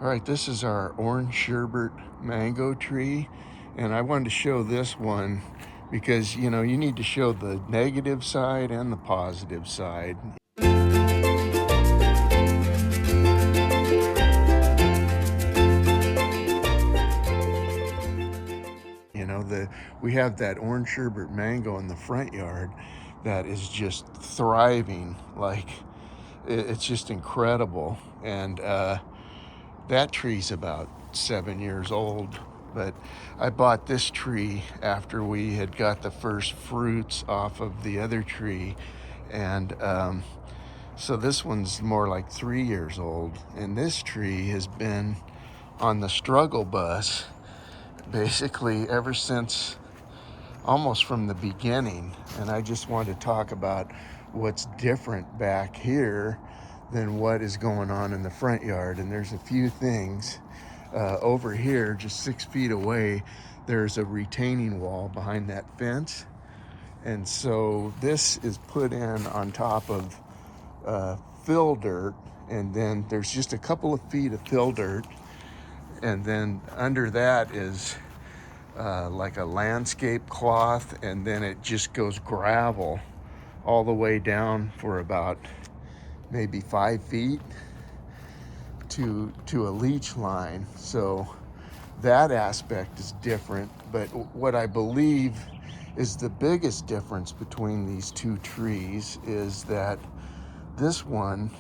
All right, this is our Orange Sherbet Mango tree, and I wanted to show this one because, you need to show the negative side and the positive side. We have that Orange Sherbet Mango in the front yard that is just thriving. Like, it's just incredible. And that tree's about 7 years old, but I bought this tree after we had got the first fruits off of the other tree, and so this one's more like 3 years old, and this tree has been on the struggle bus basically ever since, almost from the beginning. And I just want to talk about what's different back here than what is going on in the front yard. And there's a few things. Over here, just 6 feet away, there's a retaining wall behind that fence. And so this is put in on top of fill dirt, and then there's just a couple of feet of fill dirt, and then under that is like a landscape cloth, and then it just goes gravel all the way down for about maybe 5 feet to a leach line. So that aspect is different. But what I believe is the biggest difference between these two trees is that this one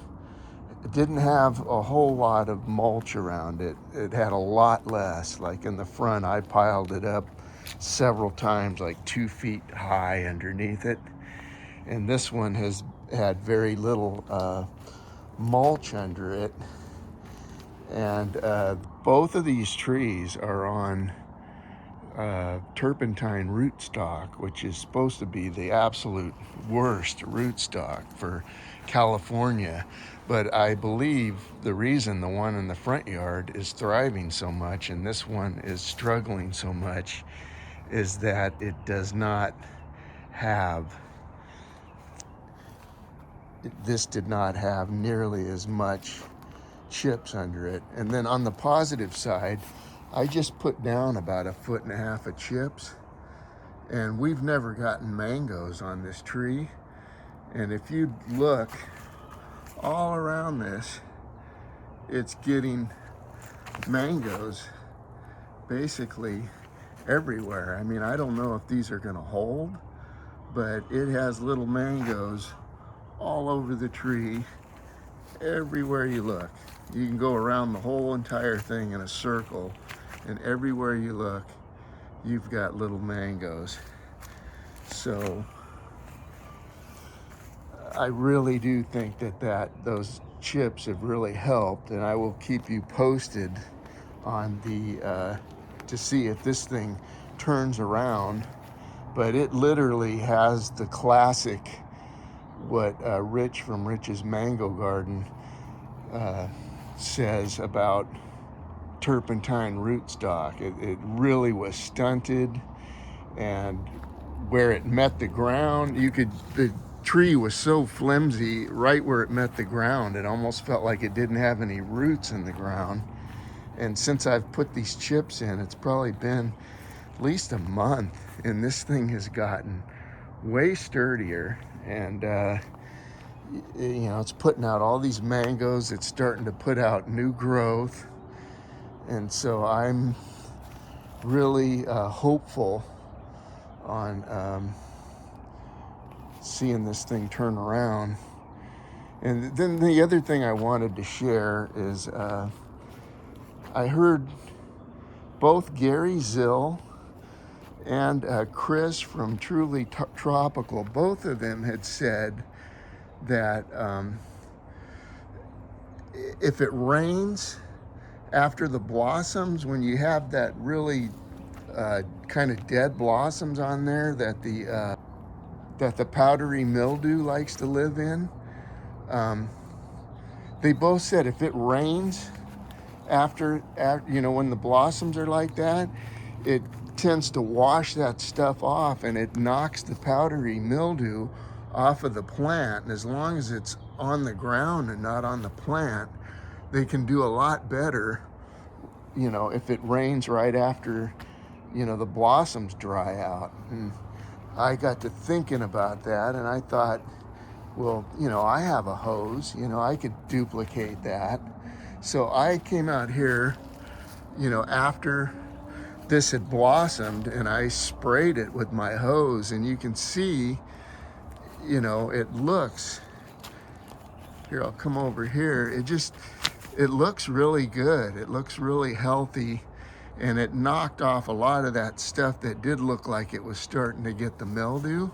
didn't have a whole lot of mulch around it. It had a lot less. Like in the front, I piled it up several times, like 2 feet high underneath it. And this one has had very little mulch under it. And both of these trees are on Turpentine Rootstock, which is supposed to be the absolute worst rootstock for California. But I believe the reason the one in the front yard is thriving so much and this one is struggling so much is that it does not have, this did not have nearly as much chips under it. And then on the positive side, I just put down about 1.5 foot of chips, and we've never gotten mangoes on this tree. And if you look all around this, it's getting mangoes basically everywhere. I mean, I don't know if these are gonna hold, but it has little mangoes all over the tree, everywhere you look. You can go around the whole entire thing in a circle, and everywhere you look, you've got little mangoes. So I really do think that those chips have really helped, and I will keep you posted on the to see if this thing turns around. But it literally has the classic, what Rich from Rich's Mango Garden says about turpentine rootstock. It really was stunted, and where it met the ground, the tree was so flimsy right where it met the ground, it almost felt like it didn't have any roots in the ground. And since I've put these chips in, it's probably been at least a month, and this thing has gotten way sturdier. And it's putting out all these mangoes. It's starting to put out new growth. And so I'm really hopeful on seeing this thing turn around. And then the other thing I wanted to share is I heard both Gary Zill and Chris from Truly Tropical, both of them had said that if it rains after the blossoms, when you have that really kind of dead blossoms on there that the powdery mildew likes to live in, they both said if it rains after when the blossoms are like that, it tends to wash that stuff off, and it knocks the powdery mildew off of the plant. And as long as it's on the ground and not on the plant, they can do a lot better you know, if it rains right after, you know, the blossoms dry out. And I got to thinking about that, and I thought, well, you know, I have a hose, you know, I could duplicate that. So I came out here, you know, after this had blossomed, and I sprayed it with my hose, and you can see, you know, it looks, here, I'll come over here, it looks really good. It looks really healthy, and it knocked off a lot of that stuff that did look like it was starting to get the mildew.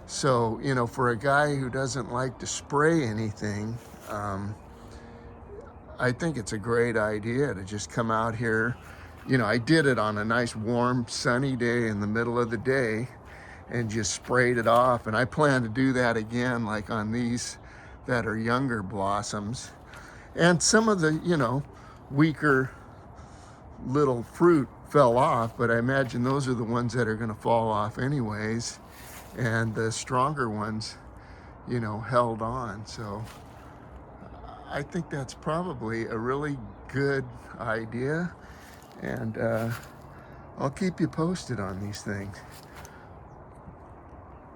So, you know, for a guy who doesn't like to spray anything, I think it's a great idea to just come out here. You know, I did it on a nice warm sunny day in the middle of the day and just sprayed it off. And I plan to do that again, like on these that are younger blossoms. And some of the, you know, weaker little fruit fell off, but I imagine those are the ones that are gonna fall off anyways. And the stronger ones, you know, held on. So I think that's probably a really good idea, and I'll keep you posted on these things.